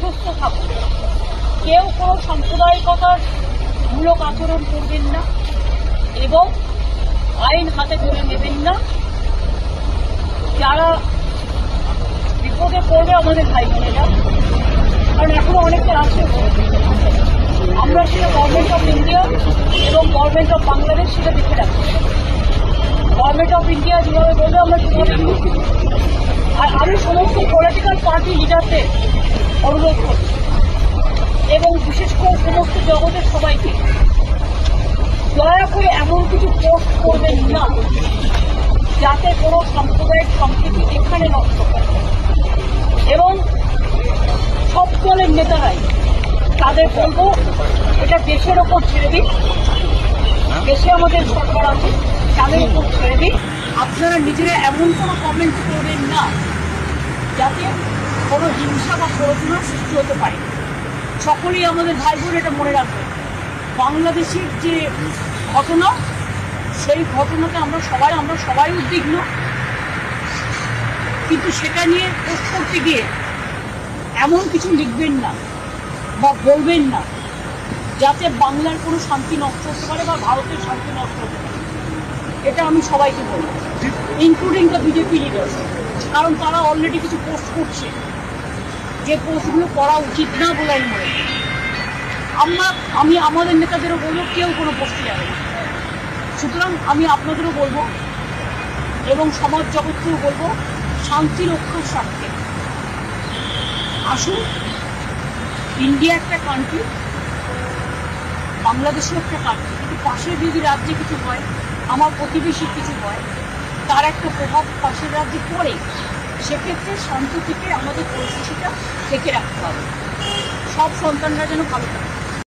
আশ্বস্ত থাকুন, কেউ কোনো সাম্প্রদায়িকতার মূলক আচরণ করবেন না এবং আইন হাতে তুলে নেবেন না। যারা বিপদে পড়বে আমাদের ভাই বোনেরা, কারণ এখনো অনেকে আছে, আমরা সেটা গভর্নমেন্ট অফ ইন্ডিয়া এবং গভর্নমেন্ট অফ বাংলাদেশ সেটা দেখে রাখবো। গভর্নমেন্ট অফ ইন্ডিয়া যেভাবে বলবে আমরা সেভাবে। আর আমি সমস্ত পলিটিক্যাল পার্টি লিডারদের অনুরোধ করছি এবং বিশেষ করে সমস্ত জগতের সবাইকে, দয়া করে এমন কিছু পোস্ট করবেন না যাতে কোনো সাম্প্রদায়িক সম্প্রীতি এখানে নষ্ট হয়। এবং সব দলের নেতারাই তাদের বলবো এটা দেশের ওপর ছেড়ে দিন, দেশে আমাদের সরকার আছে, তাদের উপর ছেড়ে দিন। আপনারা নিজেরা এমন কোনো কমেন্ট করবেন না যাতে কোনো হিংসা বা প্ররোচনার সৃষ্টি হতে পারে। সকলেই আমাদের ভাই বোন এটা মনে রাখবেন, বাংলাদেশের যে ঘটনা, সেই ঘটনাতে আমরা সবাই উদ্বিগ্ন, কিন্তু সেটা নিয়ে পোস্ট করতে গিয়ে এমন কিছু লিখবেন না বা বলবেন না যাতে বাংলার কোনো শান্তি নষ্ট হতে পারে বা ভারতের শান্তি নষ্ট হতে পারে। এটা আমি সবাইকে বলব, ইনক্লুডিং দ্য বিজেপি লিডার্স, কারণ তারা অলরেডি কিছু পোস্ট করছে যে পোস্টগুলো করা উচিত না বলে আমি মনে করি। আমি আমাদের নেতাদেরও বলবো কেউ কোনো পোস্টে যাবে না। সুতরাং আমি আপনাদেরও বলবো এবং সমাজ জগৎকেও বলবো, শান্তি রক্ষার স্বার্থে আসুন। ইন্ডিয়া একটা কান্ট্রি, বাংলাদেশও একটা কান্ট্রি, কিন্তু পাশের যদি রাজ্যে কিছু হয়, আমার প্রতিবেশী কিছু হয়, তার একটা প্রভাব পাশের রাজ্যে পড়ে। সেক্ষেত্রে শান্তি থেকে আমাদের পরিস্থিতিটা থেকে রাখতে হবে, সব সন্তানরা যেন ভালো থাকে।